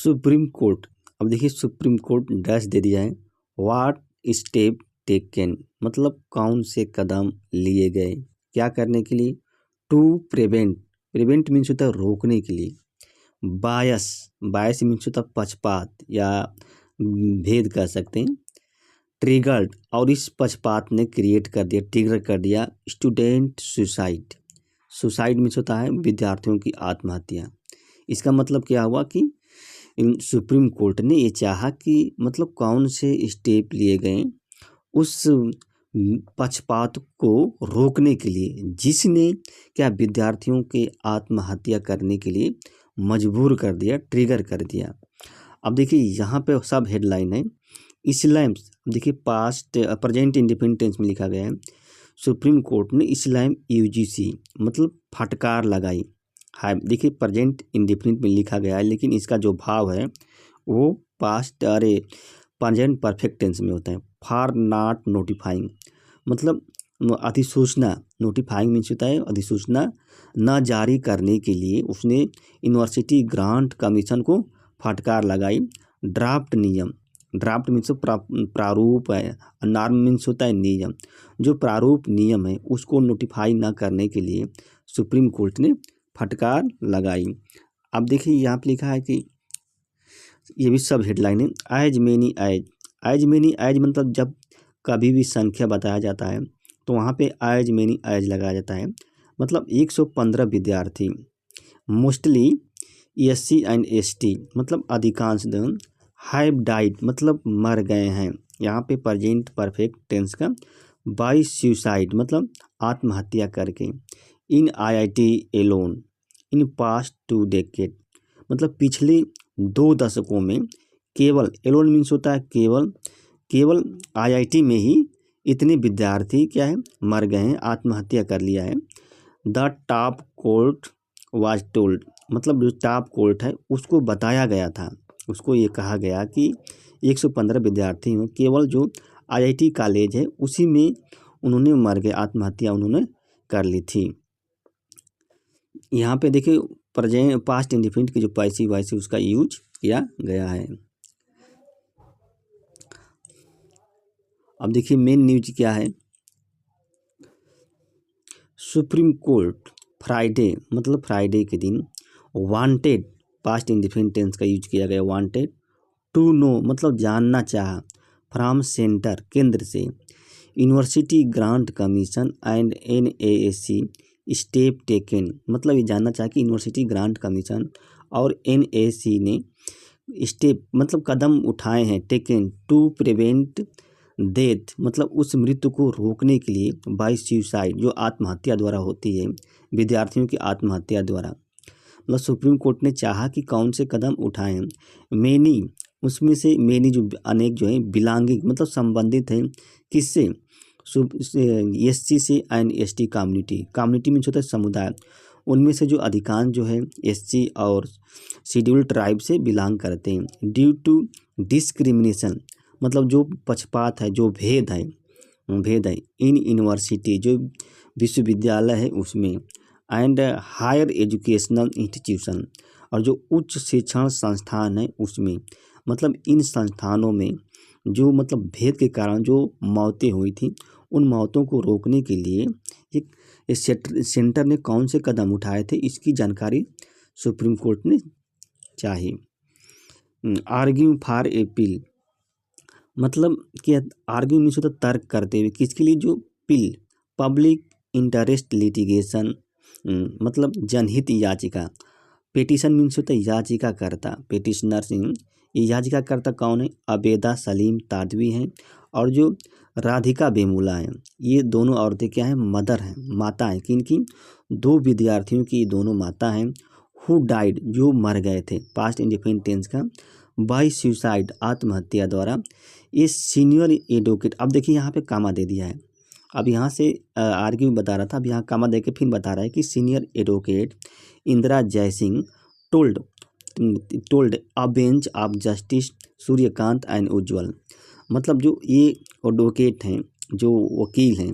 Supreme court, अब देखिए supreme court dash दे दिया है, व्हाट स्टेप टेकन, मतलब कौन से कदम लिए गए क्या करने के लिए, टू प्रिवेंट, प्रिवेंट मीन्स होता है रोकने के लिए, बायस, बायस मीन्स होता है पक्षपात या भेद कह सकते हैं, ट्रिगर्ड, और इस पक्षपात ने क्रिएट कर दिया, ट्रिगर कर दिया स्टूडेंट सुसाइड, सुसाइड मीन्स होता है विद्यार्थियों की आत्महत्या। इसका मतलब क्या हुआ कि सुप्रीम कोर्ट ने ये चाहा कि मतलब कौन से स्टेप लिए गए उस पक्षपात को रोकने के लिए जिसने क्या विद्यार्थियों के आत्महत्या करने के लिए मजबूर कर दिया, ट्रिगर कर दिया। अब देखिए यहाँ पे सब हेडलाइन है इस्लाम, देखिए पास्ट प्रेजेंट इंडिपेंडेंस में लिखा गया है, सुप्रीम कोर्ट ने इस्लाम यूजीसी मतलब फटकार लगाई है। देखिए प्रेजेंट इंडिफिनिट में लिखा गया है लेकिन इसका जो भाव है वो पास्ट प्रेजेंट परफेक्ट टेंस में होता है। फॉर नॉट नोटिफाइंग, मतलब अधिसूचना, नोटिफाइंग मीन्स होता है अधिसूचना न जारी करने के लिए उसने यूनिवर्सिटी ग्रांट कमीशन को फटकार लगाई। ड्राफ्ट नियम, ड्राफ्ट मीन्स प्रारूप है, नॉर्म मीन्स होता है नियम, जो प्रारूप नियम है उसको नोटिफाई न करने के लिए सुप्रीम कोर्ट ने फटकार लगाई। अब देखिए यहाँ पे लिखा है कि ये भी सब हेडलाइन है, as many as, as many as मतलब जब कभी भी संख्या बताया जाता है तो वहाँ पे एज मेनी एज लगाया जाता है, मतलब 115 विद्यार्थी, मोस्टली SC एंड ST मतलब अधिकांश जन, हैव डाइड मतलब मर गए हैं, यहाँ पे प्रेजेंट परफेक्ट टेंस का, बाय सुसाइड मतलब आत्महत्या करके, in IIT alone, in past 2 decade मतलब पिछले 2 दशकों में केवल, एलोन मीन्स होता है केवल, केवल IIT में ही इतने विद्यार्थी क्या है मर गए हैं, आत्महत्या कर लिया है। The top court was told, मतलब जो टॉप कोर्ट है उसको बताया गया था, उसको ये कहा गया कि 115 विद्यार्थी हैं, केवल जो IIT कॉलेज है उसी में उन्होंने मर गए, आत्महत्या उन्होंने कर ली थी। यहाँ पे देखिए प्रेजेंट पास्ट इंडिफिनिट की जो पैसिव वॉइस है उसका यूज किया गया है। अब देखिए मेन न्यूज क्या है, सुप्रीम कोर्ट फ्राइडे मतलब फ्राइडे के दिन वांटेड, पास्ट इंडिफिनिट टेंस का यूज किया गया, वांटेड टू नो मतलब जानना चाहा, फ्रॉम सेंटर केंद्र से, university grant commission and NAAC step taken मतलब ये जानना चाहा कि यूनिवर्सिटी ग्रांट कमीशन और NAAC ने स्टेप मतलब कदम उठाए हैं, टेकन टू प्रिवेंट डेथ मतलब उस मृत्यु को रोकने के लिए, बाय सुसाइड जो आत्महत्या द्वारा होती है, विद्यार्थियों की आत्महत्या द्वारा, मतलब सुप्रीम कोर्ट ने चाहा कि कौन से कदम उठाए हैं। मैनी, उसमें से मैनी जो अनेक जो है बिलोंगिंग मतलब संबंधित हैं किससे, SC से and ST community, community means होता है समुदाय, उनमें से जो अधिकांश जो है SC और शेड्यूल ट्राइब से बिलोंग करते हैं। ड्यू टू डिस्क्रिमिनेशन मतलब जो पक्षपात है, जो भेद है, भेद है इन यूनिवर्सिटी जो विश्वविद्यालय है उसमें, एंड हायर एजुकेशनल इंस्टीट्यूशन और जो उच्च शिक्षण संस्थान है उसमें, मतलब इन संस्थानों में जो मतलब भेद के कारण जो मौतें हुई थी उन मौतों को रोकने के लिए एक सेंटर ने कौन से कदम उठाए थे इसकी जानकारी सुप्रीम कोर्ट ने चाही। आर्ग्यू फॉर अपील मतलब कि आर्ग्यू मीन्स होता तर्क करते हुए, किसके लिए, जो पिल पब्लिक इंटरेस्ट लिटिगेशन मतलब जनहित याचिका, पिटीशन मीन्स होता है याचिकाकर्ता, पिटिशनर सिंह, ये याचिकाकर्ता कौन है, अबेदा सलीम तादवी हैं, और जो राधिका बेमूला हैं, ये दोनों औरतें क्या हैं, मदर हैं, माता हैं, किनकी, 2 विद्यार्थियों की दोनों माता हैं। हु डाइड जो मर गए थे, पास्ट इंडिफिनिट टेंस का, बाय सुसाइड आत्महत्या द्वारा। ये सीनियर एडवोकेट, अब देखिए यहाँ पे कामा दे दिया है, अब यहाँ से आर्ग्यू बता रहा था, अब यहाँ कामा दे के फिर बता रहा है कि senior advocate Indira Jaising told a bench of justice Suryakant and Ujjwal, मतलब जो ये एडवोकेट हैं, जो वकील हैं,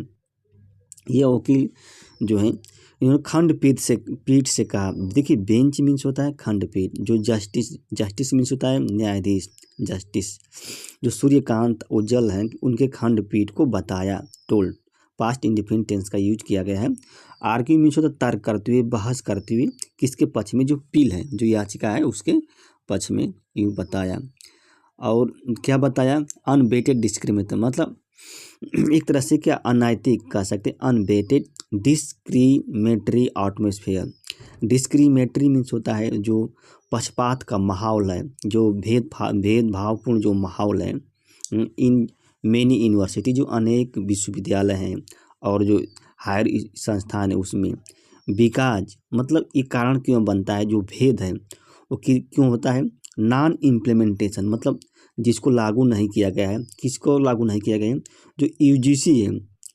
ये वकील जो हैं इन्होंने खंडपीठ से कहा। देखिए बेंच मीन्स होता है खंडपीठ, जो जस्टिस मीन्स होता है न्यायाधीश, जस्टिस। जो सूर्यकांत ओझल हैं उनके खंडपीठ को बताया, टोल्ड, पास्ट इंडिफिनिट टेंस का यूज किया गया है। आर्ग्यू मीन्स होता है तर्क करते हुए, बहस करते हुए, किसके पक्ष में, जो पील है, जो याचिका है उसके पक्ष में, यूँ बताया। और क्या बताया, अनवेटेड डिस्क्रिमिनेटर, मतलब एक तरह से क्या अनैतिक कह सकते हैं, unweighted discriminatory atmosphere. Discriminatory means होता है जो पक्षपात का माहौल है, जो भेदभावपूर्ण जो माहौल है इन मेनी यूनिवर्सिटी, जो अनेक विश्वविद्यालय हैं और जो हायर संस्थान है उसमें। बिकॉज मतलब ये कारण क्यों बनता है, जो भेद है वो क्यों होता है, नॉन इम्प्लीमेंटेशन, मतलब जिसको लागू नहीं किया गया है, किसको लागू नहीं किया गया है, जो यूजीसी है,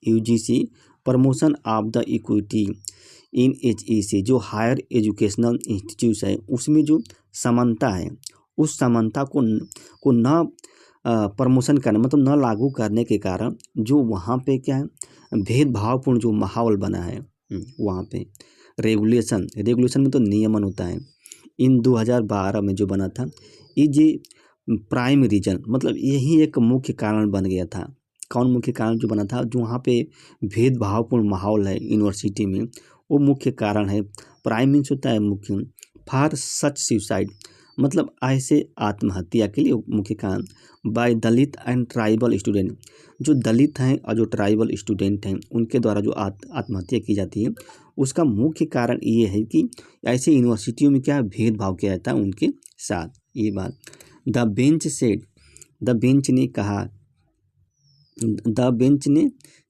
UGC promotion of the equity in HEC, जो हायर एजुकेशनल इंस्टीट्यूट है उसमें जो समानता है, उस समानता को न प्रमोशन करने, मतलब न लागू करने के कारण जो वहाँ पे क्या है भेदभावपूर्ण जो माहौल बना है वहाँ पे। रेगुलेशन में तो नियमन होता है। इन 2012 में जो बना था ये प्राइम रीजन, मतलब यही एक मुख्य कारण बन गया था। कौन मुख्य कारण जो बना था, जो वहाँ पे भेदभावपूर्ण माहौल है यूनिवर्सिटी में, वो मुख्य कारण है। प्राइम मीन्स होता है मुख्य, फॉर सच सुसाइड, मतलब ऐसे आत्महत्या के लिए मुख्य कारण, by Dalit and tribal student, जो दलित हैं और जो ट्राइबल स्टूडेंट हैं उनके द्वारा जो आत्महत्या की जाती है, उसका मुख्य कारण ये है कि ऐसे यूनिवर्सिटियों में क्या भेदभाव किया जाता है उनके साथ, ये बात। The bench said, the bench ने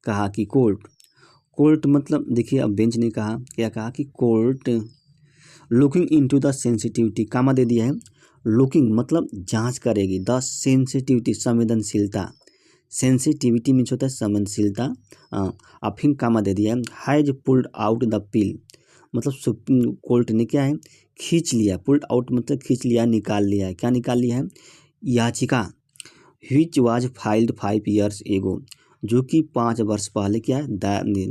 कहा कि कोर्ट मतलब देखिए, अब बेंच ने कहा, क्या कहा कि court looking into the sensitivity, comma दे दिया है, लुकिंग मतलब जांच करेगी, द सेंसिटिविटी संवेदनशीलता, सेंसिटिविटी मीन्स होता है संवेदनशीलता, अब फिर कामा दे दिया है, has pulled out the pill, मतलब सुप्रीम कोर्ट ने क्या है खींच लिया, पुल्ड आउट मतलब खींच लिया, निकाल लिया है, क्या निकाल लिया है, याचिका व्हिच वाज फाइल्ड 5 years एगो, जो कि 5 वर्ष पहले क्या है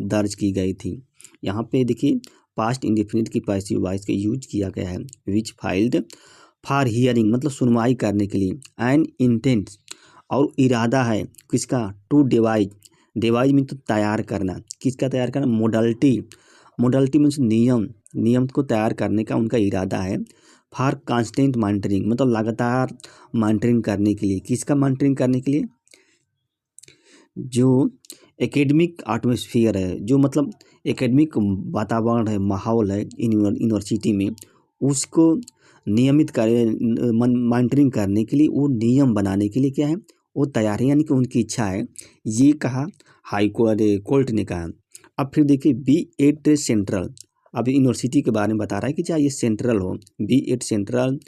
दर्ज की गई थी। यहाँ पे देखिए पास्ट इंडेफिनिट की पैसिव वॉइस का यूज किया गया है, विच फाइल्ड फॉर हियरिंग मतलब सुनवाई करने के लिए, एंड इंटेंट और इरादा है किसका, टू डिवाइज मीन तो तैयार करना, किसका तैयार करना, मोडलिटी मीन्स नियम को तैयार करने का उनका इरादा है। फॉर कांस्टेंट मॉनिटरिंग मतलब लगातार मॉनिटरिंग करने के लिए, किसका मॉनिटरिंग करने के लिए, जो एकेडमिक एटमॉस्फेयर है, जो मतलब एकेडमिक वातावरण है, माहौल है यूनिवर्सिटी में, उसको नियमित मॉनिटरिंग करने के लिए, वो नियम बनाने के लिए क्या है वो तैयार है, यानी कि उनकी इच्छा है, ये कहा कोर्ट ने कहा। अब फिर देखिए B.Ed सेंट्रल, अब यूनिवर्सिटी के बारे में बता रहा है कि चाहे ये सेंट्रल हो, B.Ed सेंट्रल,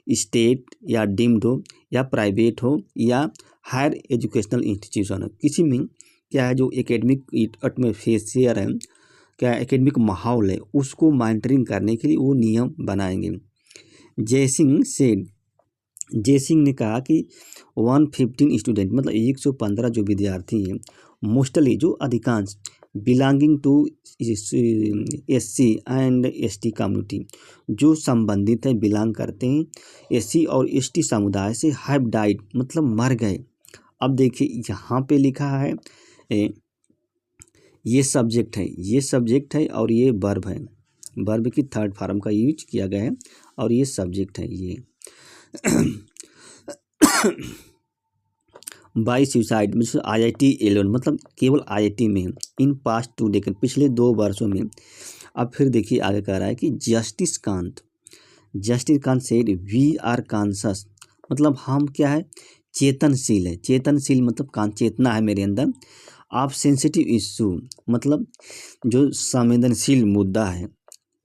स्टेट या डीम्ड हो या प्राइवेट हो या हायर एजुकेशनल इंस्टीट्यूशन हो, किसी में क्या है जो एकेडमिक एटमॉस्फेयर है, क्या एकेडमिक माहौल है, उसको मॉनिटरिंग करने के लिए वो नियम बनाएंगे। जयसिंह ने कहा कि 115 स्टूडेंट मतलब 115 जो विद्यार्थी हैं, मोस्टली जो अधिकांश, belonging to SC and ST community, जो संबंधित है, बिलोंग करते हैं SC और ST समुदाय से, हैव डाइड मतलब मर गए। अब देखिए यहाँ पे लिखा है ये सब्जेक्ट है और ये वर्ब है, वर्ब की थर्ड फॉर्म का यूज किया गया है और ये सब्जेक्ट है ये। बाई सुसाइड मतलब IIT एलोन मतलब केवल IIT में, इन पास्ट 2 डेकेड पिछले 2 वर्षों में। अब फिर देखिए आगे कह रहा है कि justice Kant said we are conscious मतलब हम क्या है चेतनशील है, चेतनशील मतलब चेतना है मेरे अंदर, आप सेंसिटिव इशू मतलब जो संवेदनशील मुद्दा है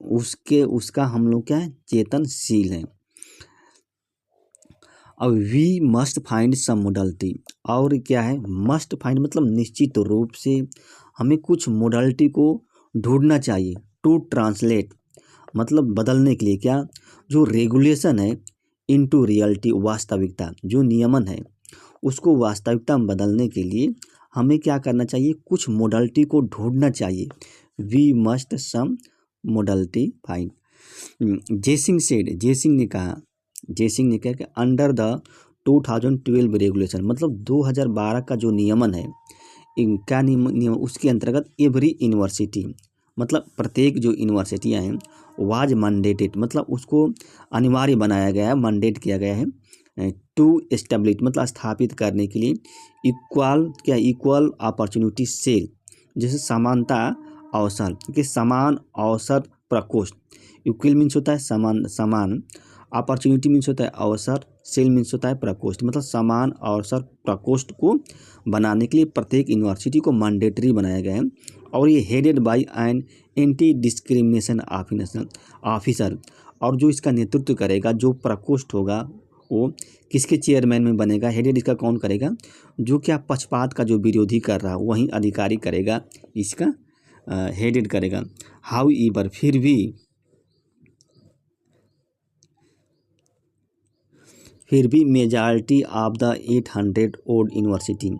उसका हम लोग क्या है चेतनशील है। अब we must find some modality, और क्या है मस्ट फाइंड मतलब निश्चित रूप से हमें कुछ मोडलिटी को ढूंढना चाहिए, टू ट्रांसलेट मतलब बदलने के लिए, क्या जो रेगुलेशन है इनटू रियलिटी वास्तविकता, जो नियमन है उसको वास्तविकता में बदलने के लिए हमें क्या करना चाहिए, कुछ मोडलिटी को ढूंढना चाहिए। We must some modality fine. Jaisingh ने कहा कि अंडर द 2012 रेगुलेशन, मतलब 2012 का जो नियमन है, क्या नियम उसके अंतर्गत एवरी यूनिवर्सिटी, मतलब प्रत्येक जो यूनिवर्सिटियाँ हैं, वाज मैंडेटेड, मतलब उसको अनिवार्य बनाया गया है, मैंडेट किया गया है टू एस्टेब्लिश, मतलब स्थापित करने के लिए इक्वल अपॉर्चुनिटी सेल, जैसे समानता अवसर के समान अवसर प्रकोष्ठ। इक्वल मीन्स होता है समान, अपॉर्चुनिटी मीन्स होता है अवसर, सेल मीन्स होता है प्रकोष्ठ, मतलब समान अवसर प्रकोष्ठ को बनाने के लिए प्रत्येक यूनिवर्सिटी को मैंडेटरी बनाया गया है। और ये headed by an anti discrimination officer, और जो इसका नेतृत्व करेगा, जो प्रकोष्ठ होगा, वो किसके चेयरमैन में बनेगा, हेडेड इसका कौन करेगा, जो क्या पक्षपात का जो विरोधी कर रहा है वही अधिकारी करेगा, इसका हेडेड करेगा। हाउएवर, फिर भी majority of the 800 odd university,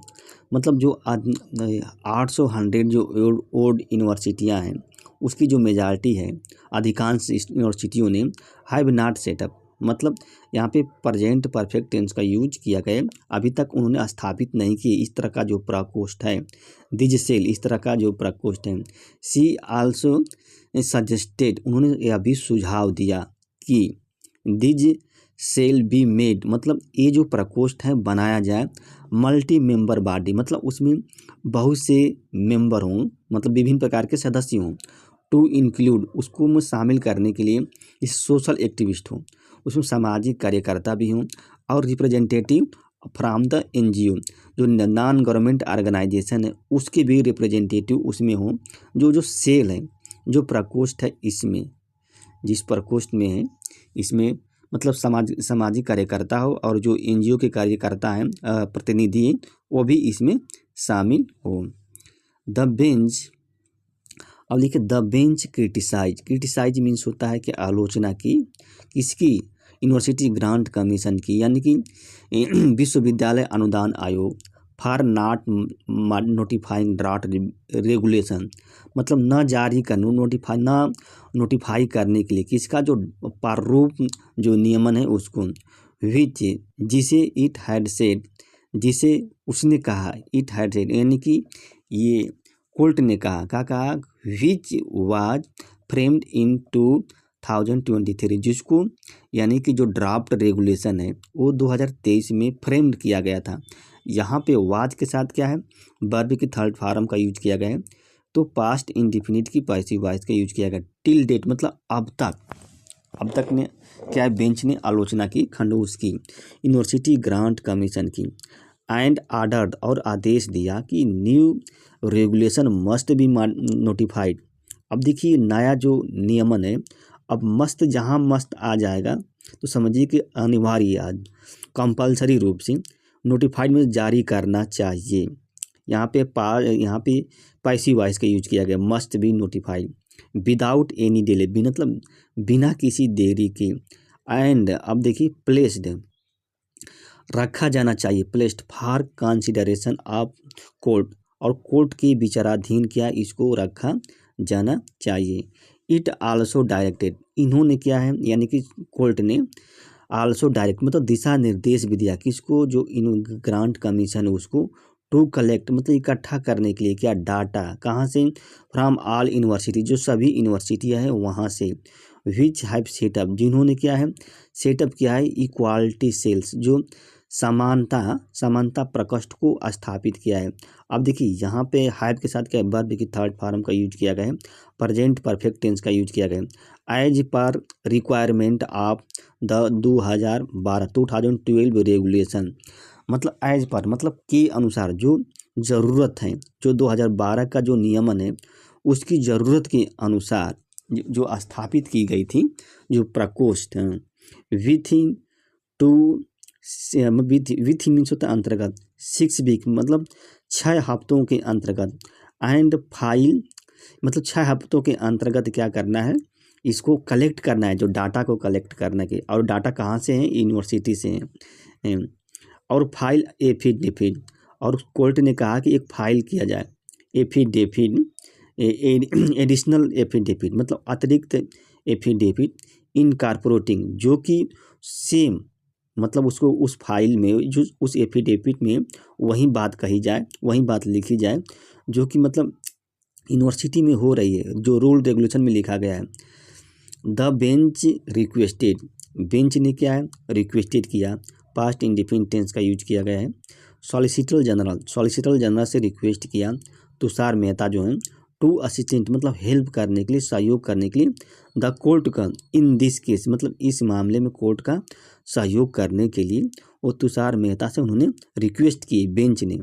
मतलब जो 800 जो ओड यूनिवर्सिटियाँ हैं उसकी जो मेजॉरिटी है, अधिकांश यूनिवर्सिटियों ने हैव नॉट सेटअप, मतलब यहाँ पे प्रेजेंट परफेक्ट टेंस का यूज किया गया, अभी तक उन्होंने स्थापित नहीं किए इस तरह का जो प्रकोष्ठ है, दिज सेल, इस तरह का जो प्रकोष्ठ है। सी आल्सो सजेस्टेड, उन्होंने यह भी सुझाव दिया कि दिज सेल बी मेड, मतलब ये जो प्रकोष्ठ है बनाया जाए मल्टी मेंबर बॉडी, मतलब उसमें बहुत से मेंबर हों, मतलब विभिन्न प्रकार के सदस्य हों, टू इंक्लूड, उसको में शामिल करने के लिए इस सोशल एक्टिविस्ट हों, उसमें सामाजिक कार्यकर्ता भी हों, और रिप्रेजेंटेटिव फ्रॉम द एनजीओ, जो नॉन गवर्नमेंट ऑर्गेनाइजेशन है उसके भी रिप्रेजेंटेटिव उसमें हों। जो सेल है, जो प्रकोष्ठ है, इसमें जिस प्रकोष्ठ में है इसमें मतलब सामाजिक कार्यकर्ता हो, और जो एनजीओ के कार्यकर्ता हैं, प्रतिनिधि, वो भी इसमें शामिल हो। द बेंच, अब लिखे द बेंच क्रिटिसाइज मीन्स होता है कि आलोचना की, किसकी, यूनिवर्सिटी ग्रांट कमीशन की, यानी कि विश्वविद्यालय अनुदान आयोग, for not notifying draft regulation, मतलब न जारी करने, नोटिफाई करने के लिए किसका, जो प्रारूप जो नियमन है उसको, विच, जिसे इट हैड सेड, जिसे उसने कहा, इट हैड सेड, यानी कि ये कोर्ट ने कहा, क्या कहा, विच वाज फ्रेम्ड इन 2023, जिसको यानी कि जो ड्राफ्ट रेगुलेशन है वो 2023 में फ्रेम्ड किया गया था। यहाँ पे वाज के साथ क्या है, वर्ब की थर्ड फॉर्म का यूज किया गया है, तो पास्ट इंडिफिनिट की पैसिव वॉइस का यूज किया गया। टिल डेट, मतलब अब तक ने क्या है, बेंच ने आलोचना की खंडूस की, यूनिवर्सिटी ग्रांट कमीशन की, एंड आर्डर्ड, और आदेश दिया कि new regulation must be notified. अब देखिए नया जो नियमन है, अब मस्त जहाँ मस्त आ जाएगा तो समझिए कि अनिवार्य, आज कंपलसरी रूप से नोटिफाइड में जारी करना चाहिए। यहाँ पे पैसिव वॉइस का यूज किया गया, must be notified without any delay, मतलब बिना किसी देरी के। एंड अब देखिए प्लेस्ड, रखा जाना चाहिए, placed for consideration of court, और कोर्ट के विचाराधीन क्या इसको रखा जाना चाहिए। इट आल्सो डायरेक्टेड, इन्होंने क्या है, यानी कि कोर्ट ने आल्सो डायरेक्ट, मतलब दिशा निर्देश भी दिया किसको, जो इन ग्रांट कमीशन है उसको, टू कलेक्ट, मतलब इकट्ठा करने के लिए क्या, डाटा, कहाँ से, फ्रॉम ऑल यूनिवर्सिटी, जो सभी यूनिवर्सिटियाँ हैं वहाँ से, विच हैव सेटअप, जिन्होंने क्या है सेटअप किया है, इक्वालिटी सेल्स, जो समानता प्रकोष्ठ को स्थापित किया है। अब देखिए यहाँ पे हैव के साथ क्या, वर्ब की थर्ड फॉर्म का यूज किया गया है, प्रेजेंट परफेक्ट टेंस का यूज किया गया है। As per requirement of the 2012 regulation, मतलब एज पर, मतलब के अनुसार, जो ज़रूरत है, जो 2012 का जो नियमन है उसकी ज़रूरत के अनुसार जो स्थापित की गई थी जो प्रकोष्ठ, विथिन टू विथ मीन्स होता है अंतर्गत, 6 वीक, मतलब 6 हफ्तों के अंतर्गत, एंड फाइल, मतलब 6 हफ्तों के अंतर्गत क्या करना है, इसको कलेक्ट करना है, जो डाटा को कलेक्ट करने के, और डाटा कहाँ से हैं, यूनिवर्सिटी से हैं, और फाइल एफिडेविट, और कोर्ट ने कहा कि एक फाइल किया जाए, एफिडेविट, एडिशनल एफिडेविट मतलब अतिरिक्त एफिडेविट इनकॉर्पोरेटिंग, जो कि सेम मतलब उसको उस फाइल में जो उस एफिडेविट में वही बात कही जाए, वही बात लिखी जाए जो कि मतलब यूनिवर्सिटी में हो रही है, जो रूल रेगुलेशन में लिखा गया है। द बेंच रिक्वेस्टेड, बेंच ने क्या है रिक्वेस्टेड किया, पास्ट इंडेफिनिट टेंस का यूज किया गया है। सॉलिसिटर जनरल, सॉलिसिटर जनरल से रिक्वेस्ट किया तुषार मेहता जो है टू असिस्टेंट मतलब हेल्प करने के लिए, सहयोग करने के लिए, द कोर्ट का इन दिस केस मतलब इस मामले में कोर्ट का सहयोग करने के लिए वो तुषार मेहता से उन्होंने रिक्वेस्ट की बेंच ने।